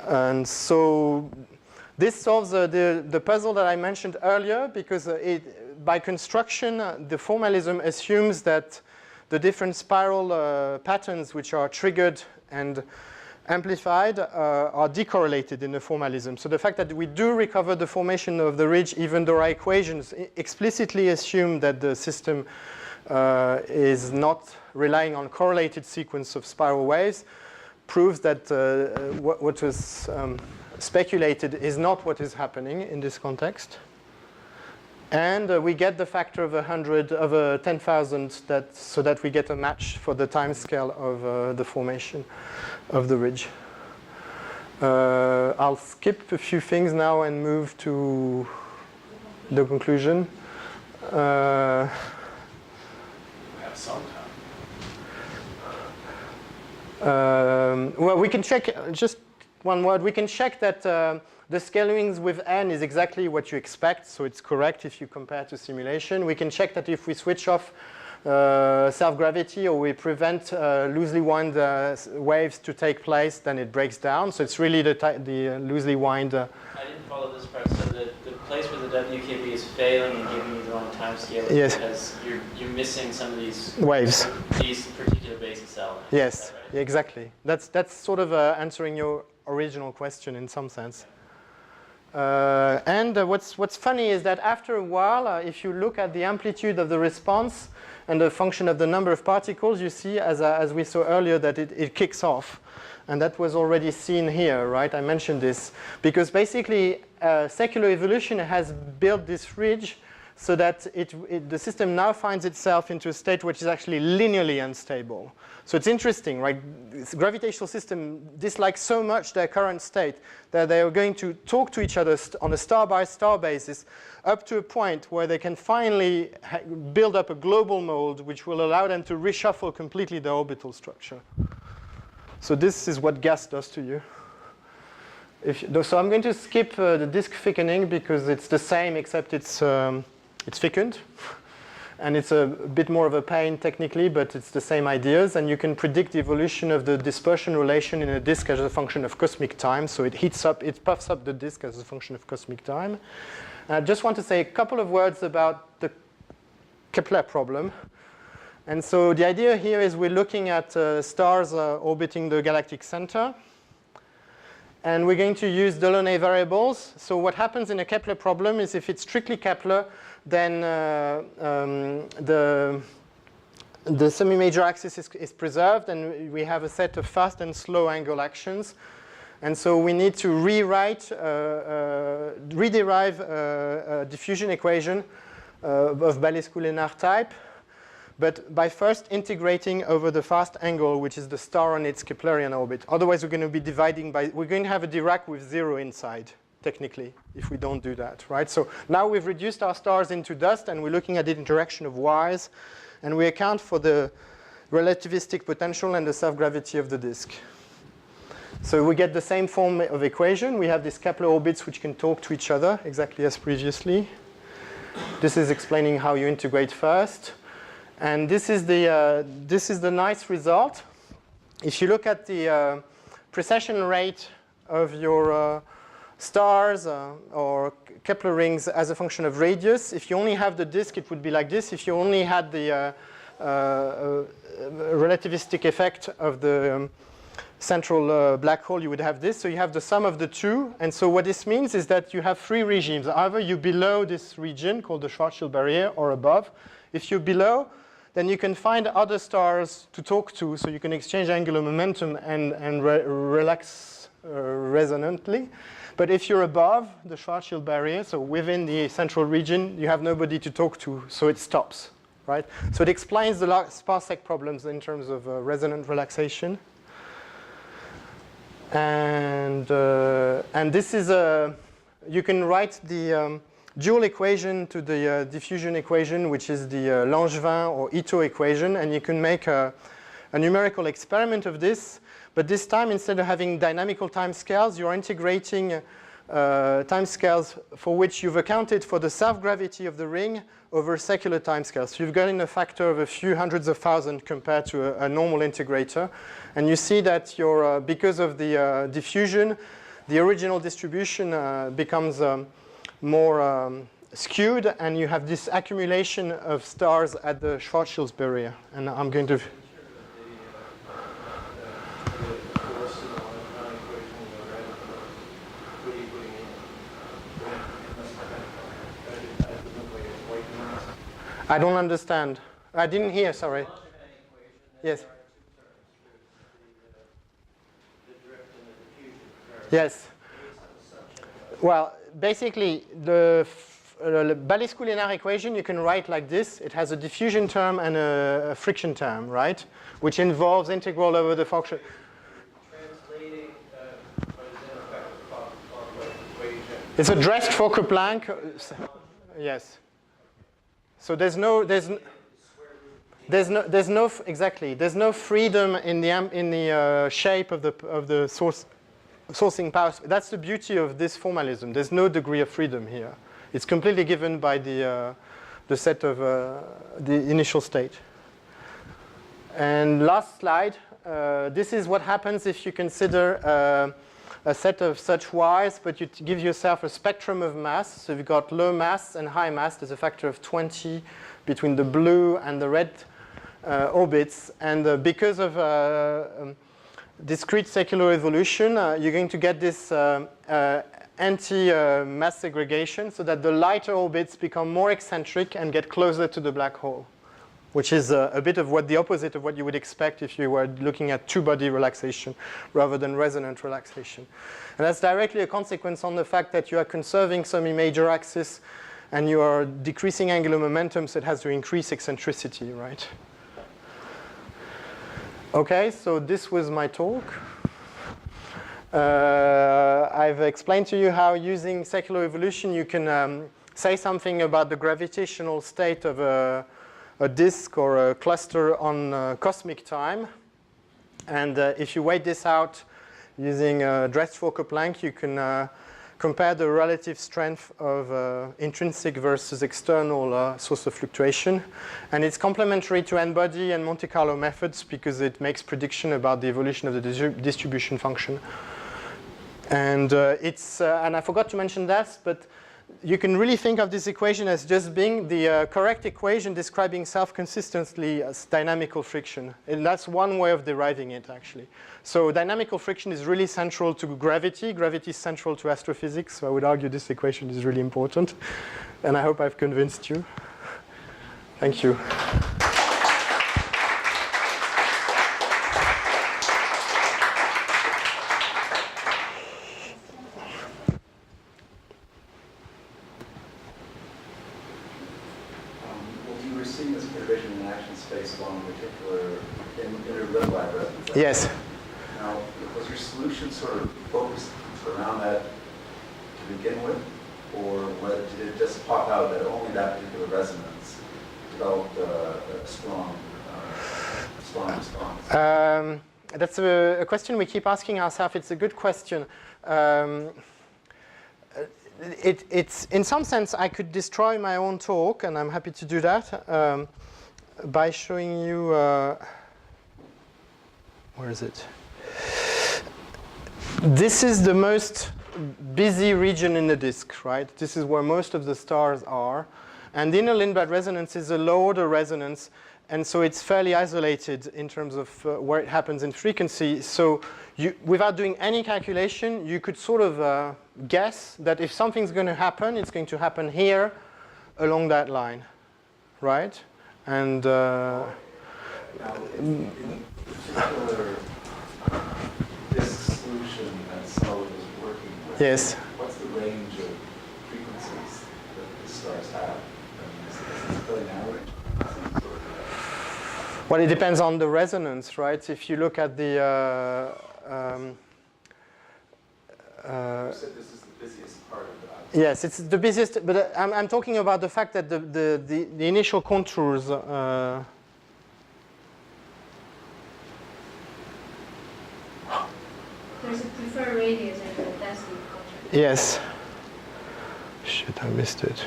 And so this solves the puzzle that I mentioned earlier, because by construction, the formalism assumes that the different spiral patterns which are triggered and amplified are decorrelated in the formalism. So the fact that we do recover the formation of the ridge, even though our equations explicitly assume that the system is not relying on correlated sequence of spiral waves, proves that what was speculated is not what is happening in this context. And we get the factor of 100 over 10,000 so that we get a match for the time scale of the formation of the ridge. I'll skip a few things now and move to the conclusion. We have some time. Well, we can check, just one word, we can check that the scalings with n is exactly what you expect, so it's correct if you compare to simulation. We can check that if we switch off self-gravity or we prevent loosely wound waves to take place, then it breaks down. So it's really the loosely wound. I didn't follow this part. So the place where the WKB is failing and giving you the wrong time scale is yes. because you're missing some of these waves. These particular basis elements. Yes, right? exactly. That's sort of answering your original question in some sense. And what's funny is that after a while, if you look at the amplitude of the response and the function of the number of particles, you see, as we saw earlier, that it kicks off. And that was already seen here, right? I mentioned this. Because basically, secular evolution has built this ridge so that the system now finds itself into a state which is actually linearly unstable. So it's interesting, right? This gravitational system dislikes so much their current state that they are going to talk to each other on a star-by-star basis up to a point where they can finally build up a global mold which will allow them to reshuffle completely the orbital structure. So this is what gas does to you. So I'm going to skip the disk thickening because it's the same except it's thickened. And it's a bit more of a pain technically, but it's the same ideas. And you can predict the evolution of the dispersion relation in a disk as a function of cosmic time. So it heats up, it puffs up the disk as a function of cosmic time. And I just want to say a couple of words about the Kepler problem. And so the idea here is we're looking at stars orbiting the galactic center. And we're going to use Delaunay variables. So what happens in a Kepler problem is if it's strictly Kepler, then the semi-major axis is preserved, and we have a set of fast and slow angle actions. And so we need to rederive a diffusion equation of Balescu-Lénard type, but by first integrating over the fast angle, which is the star on its Keplerian orbit. Otherwise, we're going to be dividing by, we're going to have a Dirac with 0 inside, technically, if we don't do that, right? So now we've reduced our stars into dust, and we're looking at the interaction of wires, and we account for the relativistic potential and the self-gravity of the disk. So we get the same form of equation. We have these Kepler orbits which can talk to each other, exactly as previously. This is explaining how you integrate first. And this is the nice result. If you look at the precession rate of your stars or Kepler rings as a function of radius, if you only have the disk, it would be like this. If you only had the relativistic effect of the central black hole, you would have this. So you have the sum of the two. And so what this means is that you have three regimes. Either you're below this region called the Schwarzschild barrier or above. If you're below, then you can find other stars to talk to. So you can exchange angular momentum and relax resonantly. But if you're above the Schwarzschild barrier, so within the central region, you have nobody to talk to, so it stops, right? So it explains the sparsec problems in terms of resonant relaxation. And this is you can write the dual equation to the diffusion equation, which is the Langevin or Ito equation, and you can make a numerical experiment of this. But this time, instead of having dynamical timescales, you're integrating timescales for which you've accounted for the self-gravity of the ring over secular timescales. So you've gotten a factor of a few hundreds of thousand compared to a normal integrator. And you see that your, because of the diffusion, the original distribution becomes more skewed, and you have this accumulation of stars at the Schwarzschild barrier. And I'm going to... I don't understand. I didn't hear, sorry. Yes. Yes. Well, basically, the Balice-Couliénard equation you can write like this. It has a diffusion term and a friction term, right? Which involves integral over the function. Translating what is in effect the Fokker equation. It's addressed Fokker-Planck. Yes. So there's no freedom in the shape of the sourcing power. That's the beauty of this formalism. There's no degree of freedom here. It's completely given by the set of the initial state. And last slide. This is what happens if you consider a set of such Y's, but you give yourself a spectrum of mass. So you've got low mass and high mass. There's a factor of 20 between the blue and the red orbits. And because of discrete secular evolution, you're going to get this anti-mass segregation, so that the lighter orbits become more eccentric and get closer to the black hole, which is a bit of what the opposite of what you would expect if you were looking at two-body relaxation rather than resonant relaxation. And that's directly a consequence on the fact that you are conserving some major axis and you are decreasing angular momentum, so it has to increase eccentricity, right? Okay, so this was my talk. I've explained to you how using secular evolution you can say something about the gravitational state of a disk or a cluster on cosmic time. And if you weight this out using dressed Fokker-Planck, you can compare the relative strength of intrinsic versus external source of fluctuation. And it's complementary to n-body and Monte Carlo methods because it makes prediction about the evolution of the distribution function. And and I forgot to mention that, but you can really think of this equation as just being the correct equation describing self-consistently as dynamical friction. And that's one way of deriving it, actually. So dynamical friction is really central to gravity. Gravity is central to astrophysics. So I would argue this equation is really important. And I hope I've convinced you. Thank you. Yes. Now, was your solution sort of focused around that to begin with, or did it just pop out that only that particular resonance developed a strong response? That's a question we keep asking ourselves. It's a good question. It's in some sense I could destroy my own talk, and I'm happy to do that. by showing you, where is it? This is the most busy region in the disk, right? This is where most of the stars are. And the inner Lindblad resonance is a low-order resonance, and so it's fairly isolated in terms of where it happens in frequency. So without doing any calculation, you could sort of guess that if something's going to happen, it's going to happen here along that line, right? And Now, in particular, this solution that Sullivan is working with, yes. what's the range of frequencies that the stars have? I mean, is it fairly narrow range? Well, it depends on the resonance, right? If you look at the You said this is the busiest part of that. yes, it's the busiest, but I'm talking about the fact that the initial contours. There's a preferred radius and a density function. Yes. Shit, I missed it.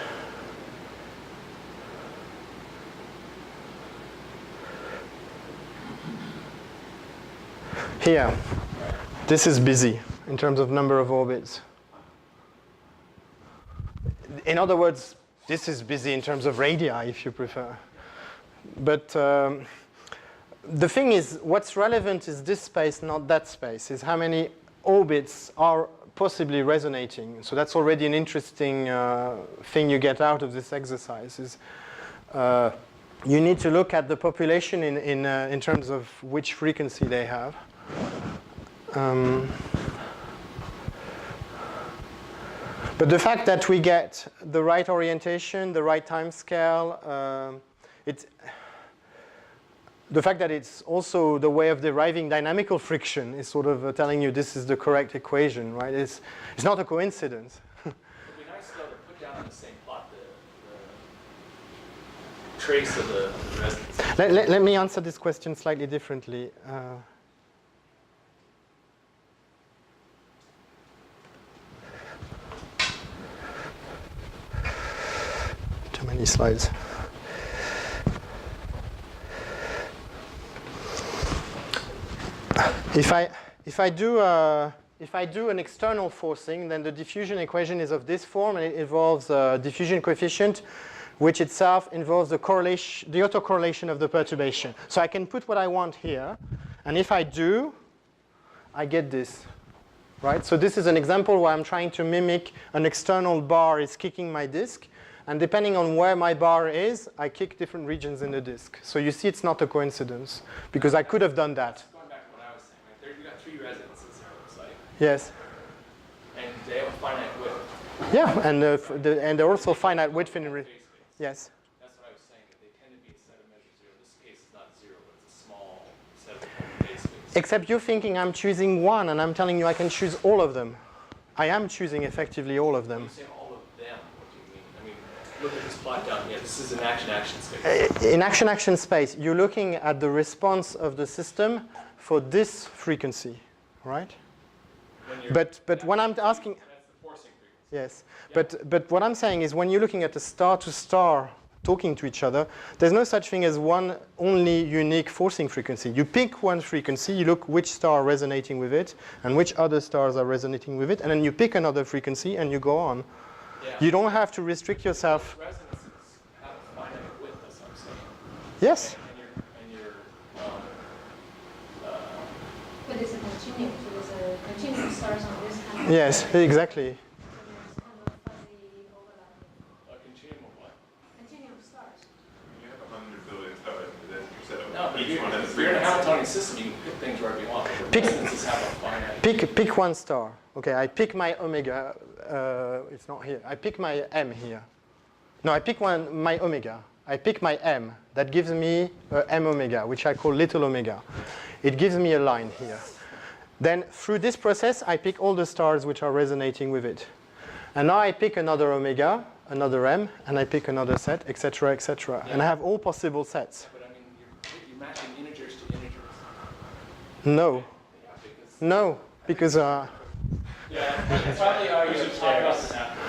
Here, this is busy in terms of number of orbits. In other words, this is busy in terms of radii, if you prefer. But the thing is, what's relevant is this space, not that space, is how many orbits are possibly resonating. So that's already an interesting thing you get out of this exercise. Is you need to look at the population in terms of which frequency they have. But the fact that we get the right orientation, the right time scale, the fact that it's also the way of deriving dynamical friction is sort of telling you this is the correct equation, right? It's not a coincidence. It would be nice though to put down on the same plot the trace of the resonance. Let me answer this question slightly differently. Too many slides. If I do an external forcing, then the diffusion equation is of this form, and it involves a diffusion coefficient, which itself involves the correlation, the autocorrelation of the perturbation. So I can put what I want here, and if I do, I get this, right? So this is an example where I'm trying to mimic an external bar is kicking my disk, and depending on where my bar is, I kick different regions in the disk. So you see, it's not a coincidence, because I could have done that. Going back to what I was saying, right? There you got 3 resonances, it looks like, Yes. and they have a finite width. Yeah, and they're also finite width in. Phase space. Yes. That's what I was saying, that they tend to be a set of measure 0. This case is not 0, but it's a small set of phase space. Except you're thinking I'm choosing one, and I'm telling you I can choose all of them. I am choosing effectively all of When them. you say all of them, what do you mean? I mean, look at this plot down here. This is an action-action space. In action-action space, you're looking at the response of the system for this frequency, right? When you're- But when I'm asking, That's the forcing frequency. yes, but what I'm saying is when you're looking at a star-to-star talking to each other, there's no such thing as one only unique forcing frequency. You pick one frequency, you look which star are resonating with it, and which other stars are resonating with it, and then you pick another frequency and you go on. Yeah. You don't have to restrict yourself. Resonances have a finite width, that's what I'm saying. Yes. And you're But it's a continuum, so there's a continuum stars on this kind of. Yes, exactly. So there's kind of fuzzy overlapping. a continuum of what? Continuum stars. You have 100 billion stars, but then you said No, but each one has a if you're in a frequency. Hamiltonian system, you can pick things wherever you want. But Pick- resonances have a finite. Pick one star. Okay, I pick my omega. It's not here. I pick my m here. No, I pick my omega. I pick my m. That gives me m omega, which I call little omega. It gives me a line here. Then through this process, I pick all the stars which are resonating with it. And now I pick another omega, another m, and I pick another set, etc., etc. And I have all possible sets. But I mean, you're matching integers to integers. No, Yeah, because no, because yeah, probably are you talking about this after.